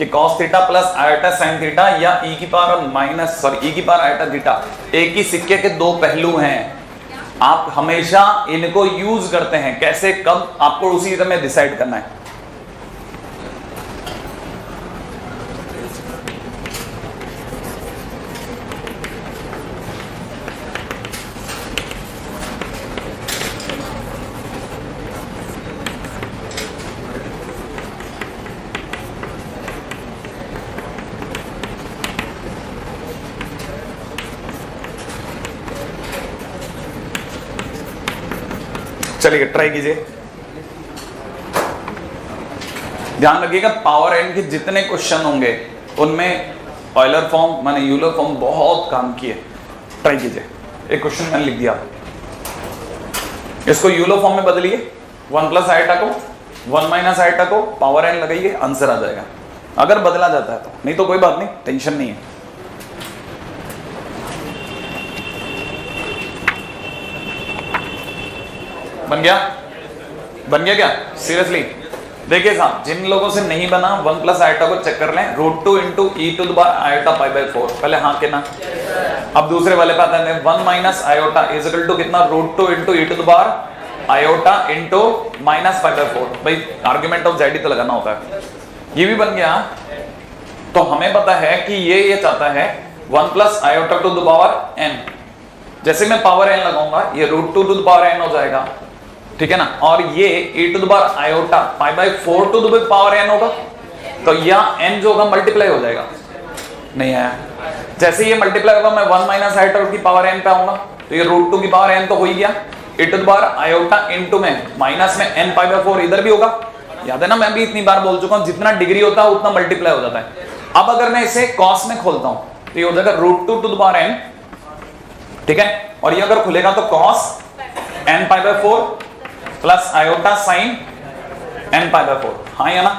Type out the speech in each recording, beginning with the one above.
कि cos theta plus iota sin theta या e की पावर आयोटा थीटा एक ही सिक्के के दो पहलू हैं। आप हमेशा इनको यूज करते हैं, कैसे कब आपको उसी समय डिसाइड करना है। चलिए ट्राई कीजिए। ध्यान रखिएगा पावर एन के जितने क्वेश्चन होंगे उनमें ऑयलर फॉर्म माने यूलर फॉर्म बहुत काम किए। ट्राई कीजिए। एक क्वेश्चन मैंने लिख दिया, इसको यूलर फॉर्म में बदलिए, 1 प्लस आयोटा को 1 माइनस आयोटा को पावर एन लगाइए, आंसर आ जाएगा अगर बदला जाता है तो, नहीं तो कोई बात नहीं, टेंशन नहीं है। बन गया क्या? सीरियसली देखिए साहब, जिन लोगों से नहीं बना 1 प्लस आयोटा को चेक कर लें, √2 into e to the power iota pi by 4। पहले हाँ के ना। अब दूसरे वाले पे आता है 1 minus iota is equal to कितना, √2 into e to the power iota into minus pi by 4। भाई आर्ग्यूमेंट ऑफ जेड तो लगाना होता है। ये भी बन गया। तो हमें पता है कि ये चाहता है 1 plus iota to the power n. जैसे मैं पावर एन लगाऊंगा ये √2 टू द पावर एन हो जाएगा, ठीक है ना। और ये e to the power iota pi by 4 to the power n होगा, तो यह n जो होगा मल्टीप्लाई हो जाएगा। नहीं आया। जैसे ये मल्टीप्लाई होगा मैं 1 माइनस आयोटा की पावर n पे आऊंगा, तो ये √2 की पावर n तो हो ही गया। e to the power iota into में माइनस में n पाई बाय 4 इधर भी होगा। याद है ना, मैं भी इतनी बार बोल चुका हूं, जितना डिग्री होता है उतना मल्टीप्लाई हो जाता है। अब अगर मैं इसे कॉस में खोलता हूं तो ये हो जाएगा √2 टू द पावर n, ठीक है। और ये अगर खुलेगा तो cos n pi by 4 plus iota sine n pi by 4, हाँ या ना।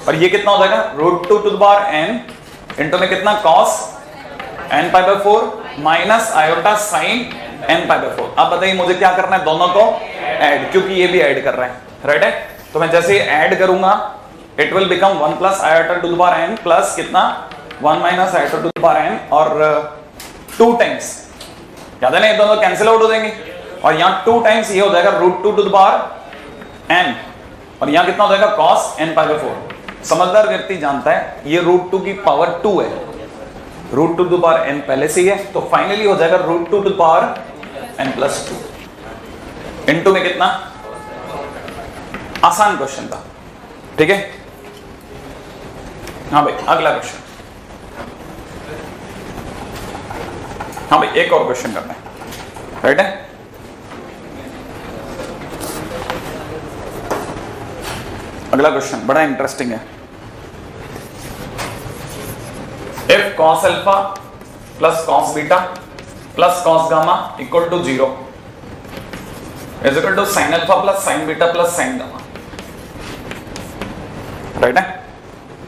और ये कितना हो जाएगा, √2 to the power n into में कितना cos n pi by 4 minus iota sine n pi by 4। अब बताइए मुझे क्या करना है, दोनों को ऐड, क्योंकि ये भी ऐड कर रहे हैं, राइट है। तो मैं जैसे ऐड करूंगा it will become 1 plus iota to the power n plus कितना 1 minus iota to the power n और 2 टाइम्स, याद है ना, ये दोनों कैंसिल आउट हो जाएंगे। और यहाँ 2 टाइम्स ये हो जाएगा √2 टू द पावर n, और यहाँ कितना हो जाएगा cos n पाई बाय 4। समझदार व्यक्ति जानता है ये √2 की पावर 2 है, √2 टू द पावर n पहले से ही है, तो फाइनली हो जाएगा √2 to the power n plus 2 into में कितना। आसान क्वेश्चन था, ठीक है। हाँ भाई अगला क्वेश्चन। हाँ भाई एक और क्वेश्चन करना है, राइट है। अगला क्वेश्चन बड़ा इंटरेस्टिंग है। If cos alpha plus cos beta plus cos gamma equal to 0 is equal to sin alpha plus sin beta plus sin gamma, right है।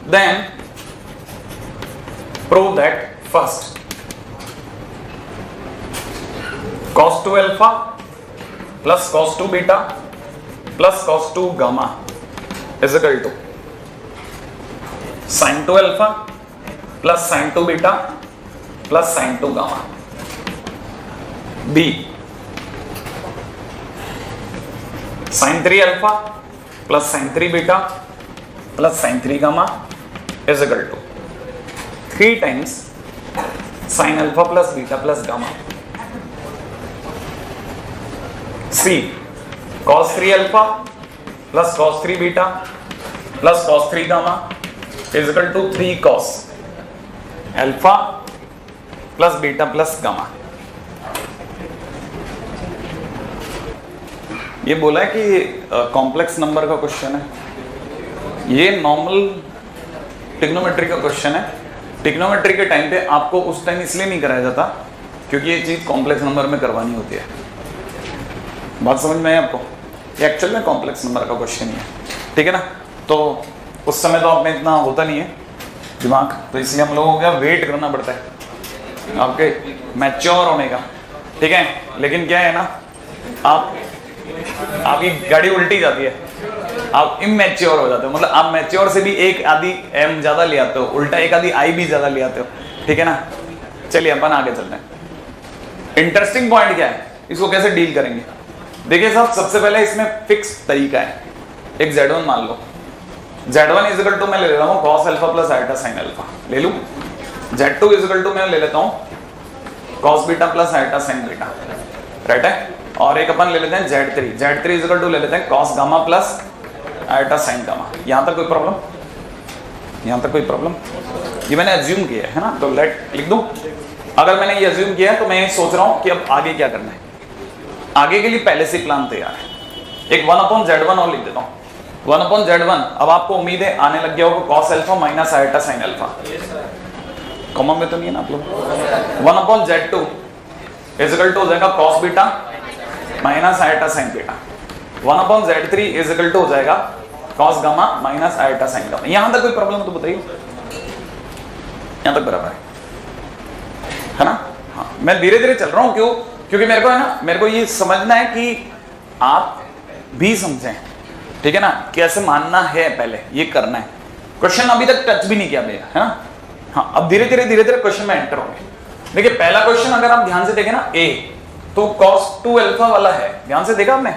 Then prove that first cos 2 alpha plus cos 2 beta plus cos 2 gamma is equal to sin 2 alpha plus sin 2 beta plus sin 2 gamma. B sin 3 alpha plus sin 3 beta plus sin 3 gamma is equal to 3 times sin alpha plus beta plus gamma. See cos 3 alpha plus cos 3 beta plus cos 3 gamma is equal to 3 cos alpha plus beta plus gamma. ये बोला है कि complex number का question है, ये normal trigonometry का question है। Trigonometry के टाइम पे आपको उस टाइम इसलिए नहीं कराया जाता क्योंकि ये चीज कॉम्प्लेक्स नंबर में करवानी होती है। बात समझ में आई आपको? ये एक्चुअल में कॉम्प्लेक्स नंबर का क्वेश्चन ही है, ठीक है ना। तो उस समय तो आप में इतना होता नहीं है दिमाग, तो इसलिए हम लोगों का वेट करना पड़ता है आपके मैच्योर होने का, ठीक है। लेकिन क्या है ना, आपकी गाड़ी उल्टी जाती है, आप इमेच्योर हो जाते हो, मतलब आप मैच्योर से भी एक आधी एम ज्यादा ले आते हो, उल्टा एक आधी आई भी ज्यादा ले आते हो, ठीक है ना। चलिए अपन आगे चलते हैं। इंटरेस्टिंग पॉइंट क्या है, इसको कैसे डील करेंगे। देखिए साहब, सबसे पहले इसमें फिक्स तरीका है। एक Z1 मान लो, Z1 इज इक्वल टू मैं ले लेता हूँ cos alpha plus iota sine alpha ले लूं। Z2 इज इक्वल टू मैं ले लेता हूँ cos beta plus iota sine beta, right है। और एक अपन ले लेते हैं Z3 इज इक्वल टू ले लेते हैं cos gamma plus iota sine gamma. यहां तक कोई प्रॉब्लम, यहां तक कोई प्रॉब्लम, ये मैंने अज्यूम किया है ना, तो लेट लिख दूं। अगर मैंने ये अज्यूम किया है तो मैं सोच रहा हूं कि अब आगे क्या करना है। आगे के लिए पहले से प्लान तैयार है। एक 1/Z1 और लिख देता हूं। 1/Z1, अब आपको उम्मीद है आने लग गया होगा cos alpha minus iota sine alpha, common में तो नहीं है ना आप लोग। 1/Z2 इज इक्वल टू हो जाएगा cos beta minus iota sine beta. 1/Z3 is equal to हो जाएगा cos gamma minus iota sine gamma. यहां तक कोई प्रॉब्लम तो बताइए, यहां तक बराबर है ना। हाँ, मैं धीरे धीरे चल रहा हूं, क्यों, क्योंकि मेरे को है ना, मेरे को ये समझना है कि आप भी समझें, ठीक है ना, कैसे मानना है, पहले ये करना है। क्वेश्चन अभी तक टच भी नहीं किया भैया, है ना। हाँ, अब धीरे धीरे क्वेश्चन में एंटर होंगे। देखिए पहला क्वेश्चन अगर आप ध्यान से देखें ना, ए तो cos 2 अल्फा वाला है, ध्यान से देखा आपने,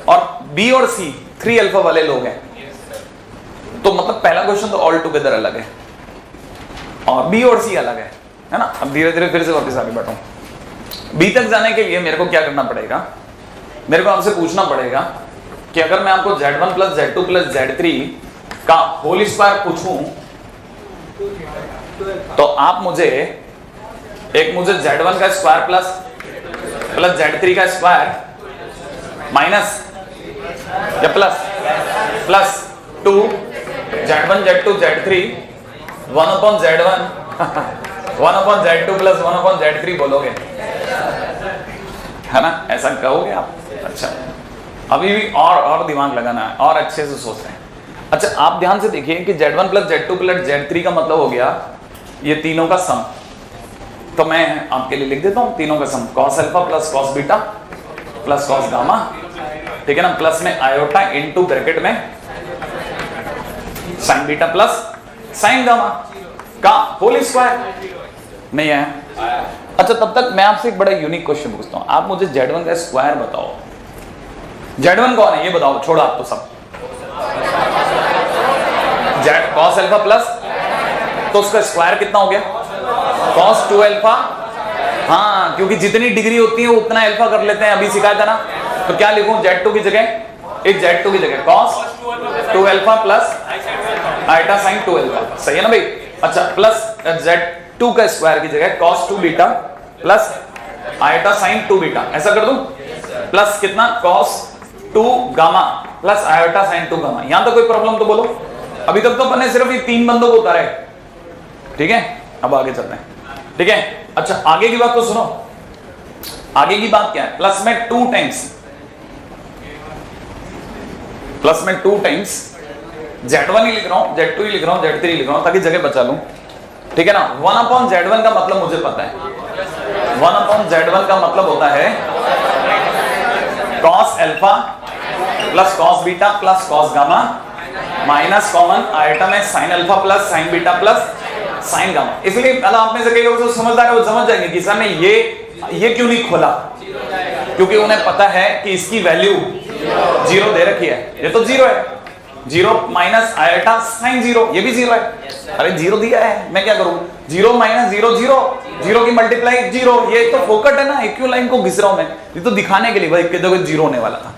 और बी और सी 3 अल्फा वाले लोग हैं, तो मतलब पहला क्वेश्चन तो ऑल टुगेदर अलग है और बी और सी अलग है ना। अब धीरे धीरे फिर से वापस आगे बढ़ूं। बी तक जाने के लिए मेरे को क्या करना पड़ेगा, मेरे को आपसे पूछना पड़ेगा कि अगर मैं आपको Z1 plus Z2 plus Z3 का होल स्क्वायर पूछूं तो आप मुझे Z1 का स्क्वायर प्लस Z3 का स्क्वायर माइनस या plus 2 Z1 Z2 Z3 1/Z1 1/Z2 plus 1/Z3 बोलोगे, है ना, ऐसा कहोगे आप। अच्छा, अभी भी और दिमाग लगाना है और अच्छे से सोच रहे हैं। अच्छा, आप ध्यान से देखिए कि Z1 plus Z2 plus Z3 का मतलब हो गया ये तीनों का सम। तो मैं आपके लिए लिख देता हूं तीनों का सम, cos alpha plus cos beta plus cos gamma, ठीक है ना, प्लस में आयोटा इनटू ब्रैकेट में sin beta plus sin gamma का होल स्क्वायर। नहीं है? अच्छा, तब तक मैं आपसे एक बड़ा यूनिक क्वेश्चन पूछता हूं। आप मुझे Z1 का स्क्वायर बताओ। Z1 कौन है ये बताओ, छोड़ो आप तो सब। cos अल्फा प्लस, तो उसका स्क्वायर कितना हो गया, cos 2 अल्फा। हाँ, क्योंकि जितनी डिग्री होती है उतना अल्फा कर लेते हैं, अभी सिखाया था ना। तो क्या लिखूं Z2 की जगह, इस Z2 की जगह cos 2 alpha plus iota sine 2 alpha, सही है ना भाई। अच्छा, प्लस Z2 का स्क्वायर की जगह cos 2 beta plus iota sine 2 beta, ऐसा कर दूं। प्लस कितना, cos 2 gamma plus iota sine 2 gamma. यहां तो कोई प्रॉब्लम तो बोलो। अभी तक तो अपने सिर्फ ये 3 बंदों को उतारे, ठीक है। अब आगे चलते हैं, ठीक है। अच्छा, आगे की बात तो सुनो। आगे की बात क्या है, प्लस में 2 टाइम्स Z1 ही लिख रहा हूं, Z2 ही लिख रहा हूं, Z3 ही लिख रहा हूं ताकि जगह बचा लूं, ठीक है ना। 1/Z1 का मतलब मुझे पता है, 1/Z1 का मतलब होता है cos alpha plus cos beta plus cos gamma minus common item है sin alpha plus sin beta plus sin gamma. इसलिए पहले आप में से कई लोग जो समझदार है वो समझ जाएंगे कि सर ने ये क्यों नहीं खोला, क्योंकि उन्हें पता है कि इसकी वैल्यू 0 दे रखी है। ये तो 0 है, 0 माइनस आयोटा sin 0, ये भी 0 है। अरे 0 दिया है, मैं क्या करूं, 0 माइनस 0 0 की मल्टीप्लाई 0, ये तो फोकट है ना, इक्वल लाइन को घिस रहा हूं मैं, ये तो दिखाने के लिए भाई कि देखो 0 होने वाला था।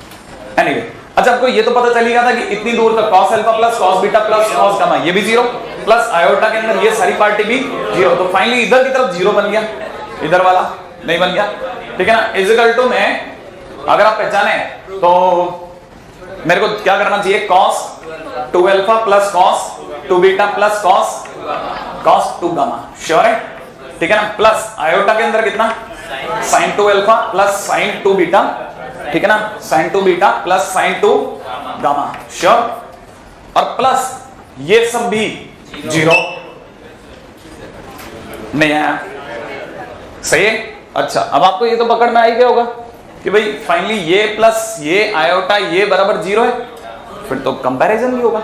एनीवे, अच्छा, आपको ये तो पता चल गया था कि इतनी दूर तक cos alpha plus cos beta plus cos gamma, ये भी 0, प्लस आयोटा के अंदर ये सारी पार्टी भी 0। तो फाइनली इधर की तरफ 0 बन गया, इधर वाला नहीं बन गया, ठीक है ना। इक्वल टू में अगर आप पहचाने तो मेरे को क्या करना चाहिए, cos 2 alpha plus cos 2 beta plus cos 2 gamma, sure है, ठीक है ना। प्लस आयोटा के अंदर कितना, sin 2 alpha plus sin 2 beta, ठीक है ना, sin 2 beta plus sin 2 gamma, sure. और प्लस ये सब भी 0 नहीं आया, सही है। अच्छा, अब आपको ये तो पकड़ में आ ही गया होगा कि भाई फाइनली ये प्लस ये आयोटा ये बराबर 0 है। फिर तो कंपैरिजन भी होगा।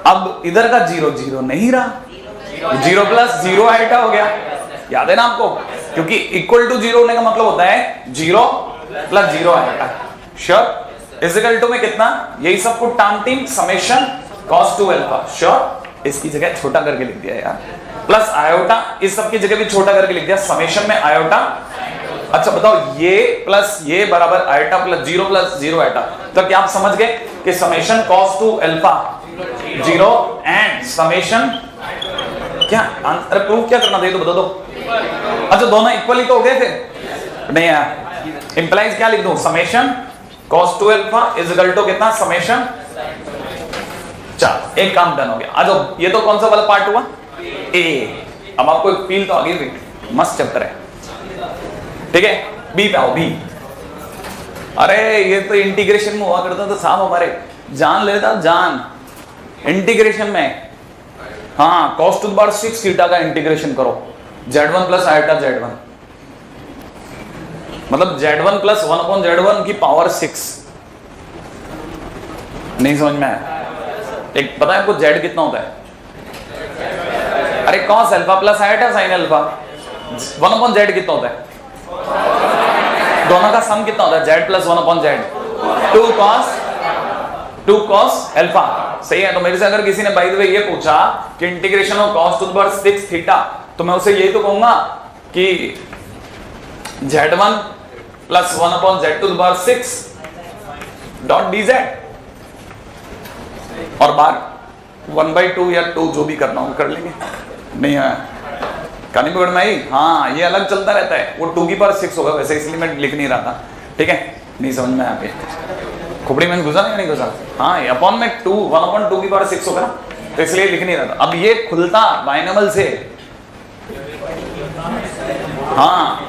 अब इधर का 0 0 नहीं रहा, 0 प्लस 0 आइटा हो गया, याद है ना आपको, क्योंकि इक्वल टू 0 होने का मतलब होता है 0 plus 0 iota. Sure. Is equal to में कितना, यही सब कुछ time summation cos 2 alpha. Sure. इसकी जगह छोटा करके लिख दिया यार, प्लस आयोटा, इस सब की जगह भी छोटा करके लिख दिया, समेशन में आयोटा। अच्छा बताओ, ये प्लस ये बराबर आयोटा प्लस 0 प्लस 0 आयोटा। तो क्या आप समझ गए कि summation cos 2 alpha 0 and summation क्या, आंसर प्रूव क्या करना था तो बता दो। अच्छा दोनों इक्वली तो हो गए थे नहीं यार, इंप्लाइज क्या लिख दूं, summation cos 2 alpha is equal to कितना, समेशन। चल एक काम डन हो गया। अच्छा ये तो कौन सा वाला पार्ट हुआ, ए। अब आपको एक फील तो आ गई, मस्त चैप्टर है, ठीक है। बी पे आओ, बी। अरे ये तो इंटीग्रेशन में हुआ करता था साहब, हमारे जान लेता जान इंटीग्रेशन में। हाँ cos 2 बार 6 थीटा का इंटीग्रेशन करो, z1 प्लस आयोटा z1, मतलब z1 प्लस 1 अपॉन z1 की पावर 6। नहीं समझ में आया? एक पता है आपको z कितना होता है? अरे cos alpha plus iota sine alpha, 1 upon z कितना होता है? दोनों का सम कितना होता है? z plus 1 upon z, 2 cos alpha. सही है। तो मेरे से अगर किसी ने बाय द वे ये पूछा कि integration of cos to the power 6 theta, तो मैं उसे यही तो कहूंगा कि z1 plus 1 upon z to the power 6 dot dz, और बार 1/2 या 2 जो भी करना हो कर लेंगे। नहीं है कहानी पकड़ में आई? हाँ ये अलग चलता रहता है, वो 2 की पावर 6 होगा वैसे, इसलिए मैं लिख नहीं रहा था, ठीक है। नहीं समझ में आया, खोपड़ी में घुसा नहीं घुसा? हाँ अपॉन में 2 1 अपॉन 2 की पावर 6 होगा, तो इसलिए लिख नहीं रहा था। अब ये खुलता बाइनोमियल से, हाँ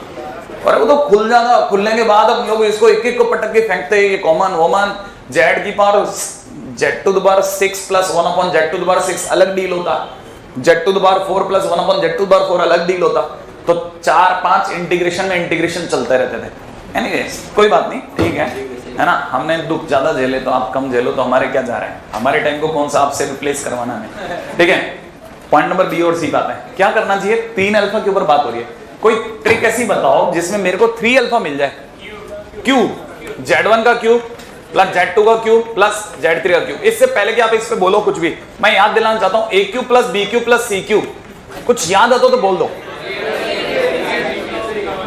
और वो तो खुल जाता, खुलने के बाद हम लोग इसको एक एक को पटक के फेंकते हैं, ये कॉमन वोमन z की power z to the power 6 plus 1 upon z to the power 6 अलग डील होता, z to the power 4 plus 1 upon z to the power 4 अलग डील होता। तो 4-5 इंटीग्रेशन में इंटीग्रेशन चलते रहते थे। एनीवेज कोई बात नहीं, ठीक है ना। हमने दुख ज्यादा झेले तो आप कम झेलो, तो हमारे क्या जा रहे हैं, हमारे टाइम को कौन सा आपसे रिप्लेस करवाना है, ठीक है। पॉइंट नंबर बी और सी बात है, क्या करना चाहिए, 3 अल्फा के ऊपर बात हो रही है। कोई ट्रिक ऐसी बताओ जिसमें मेरे को 3 अल्फा मिल जाए। क्यूब, z1 का क्यूब प्लस z2 का क्यूब प्लस z3 का क्यूब। इससे पहले कि आप इस पे बोलो कुछ भी, मैं याद दिलाना चाहता हूं, a cube plus b cube plus c cube. कुछ याद आता तो बोल दो।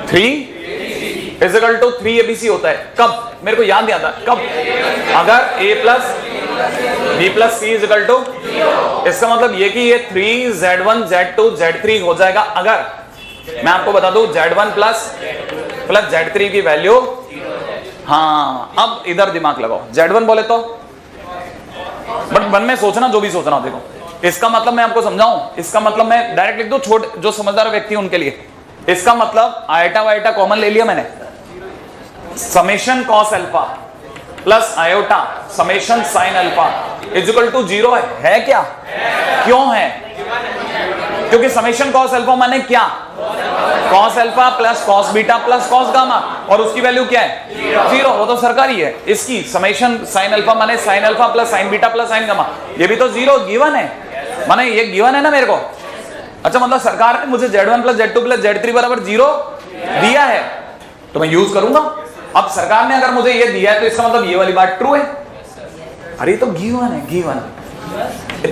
3 इज इक्वल टू 3abc होता है। कब? मेरे को याद नहीं आता कब, अगर a plus b plus c is equal to, इसका मतलब ये कि ये 3z1 z2 z3 हो जाएगा अगर, मैं आपको बता दूं, z1 प्लस z3 की वैल्यू। हाँ अब इधर दिमाग लगाओ, z1 बोले तो, बट मन में सोचना जो भी सोचना, देखो इसका मतलब मैं आपको समझाऊं, इसका मतलब मैं डायरेक्ट लिख दूं, छोड़ जो समझदार व्यक्ति उनके लिए। इसका मतलब आयटा वायटा कॉमन ले लिया मैंने, summation cos alpha plus iota summation sine alpha is equal to 0 है क्या? क्यों है? क्योंकि समेशन कॉस अल्फा माने क्या, cos alpha plus cos beta plus cos gamma, और उसकी वैल्यू क्या है? 0। वो तो सरकारी है। इसकी समेशन साइन अल्फा माने sine alpha plus sign beta plus sign gamma, ये भी तो 0 गिवन है, माने ये गिवन है ना मेरे को। अच्छा मतलब सरकार ने मुझे z1 plus z2 plus z3 बराबर 0 दिया है, तो मैं यूज करूंगा। अब सरकार ने अगर मुझे ये दिया है तो इसका मतलब ये वाली बात ट्रू है। अरे तो गिवन है, गिवन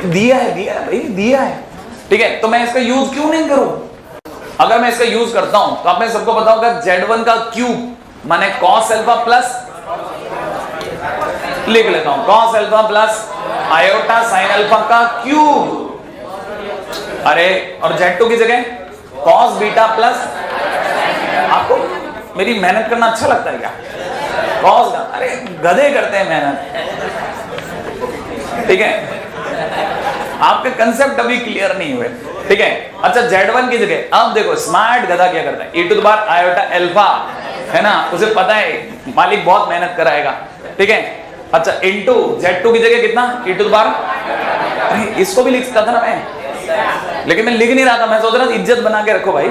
दिया है भाई, दिया है, ठीक है। तो मैं इसका यूज क्यों नहीं करूं? अगर मैं इसका यूज करता हूं तो आप में सबको पता होगा z1 का क्यूब माने cos अल्फा प्लस, लिख लेता हूं cos alpha plus iota sine alpha का क्यूब। अरे और z2 की जगह cos बीटा प्लस, आपको मेरी मेहनत करना अच्छा लगता है क्या? cos, अरे गधे करते हैं मेहनत, ठीक है। आपके कंसेप्ट अभी क्लियर नहीं हुए, ठीक है। अच्छा z1 की जगह अब देखो स्मार्ट गधा क्या करता है, e to the power iota alpha, है ना, उसे पता है मालिक बहुत मेहनत कराएगा, ठीक है। अच्छा इनटू z2 की जगह कितना, e टू द पावर, इसको भी लिख सकता था ना मैं, लेकिन मैं लिख नहीं रहा था, मैं सोच रहा था इज्जत बना के रखो भाई,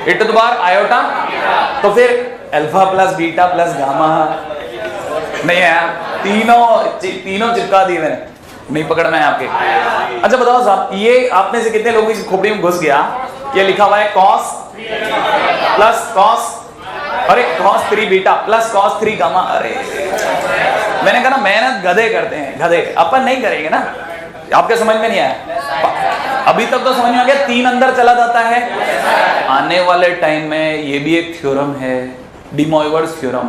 e to the power iota, तो फिर alpha plus beta plus gamma, नहीं है तीनों चिपका दिए मैंने, नहीं पकड़ में आपके। अच्छा बताओ साहब, ये आप में से कितने लोगों की खोपड़ी में घुस गया, ये लिखा हुआ है cos प्लस cos, अरे cos 3 beta plus cos 3 gamma. अरे मैंने कहा ना, मेहनत गधे करते हैं, गधे अपन नहीं करेंगे ना। आपके समझ में नहीं आया? अभी तक तो समझ में आ गया, 3 अंदर चला जाता है। आने वाले टाइम में ये भी एक थ्योरम है, डी मोइवर्स थ्योरम।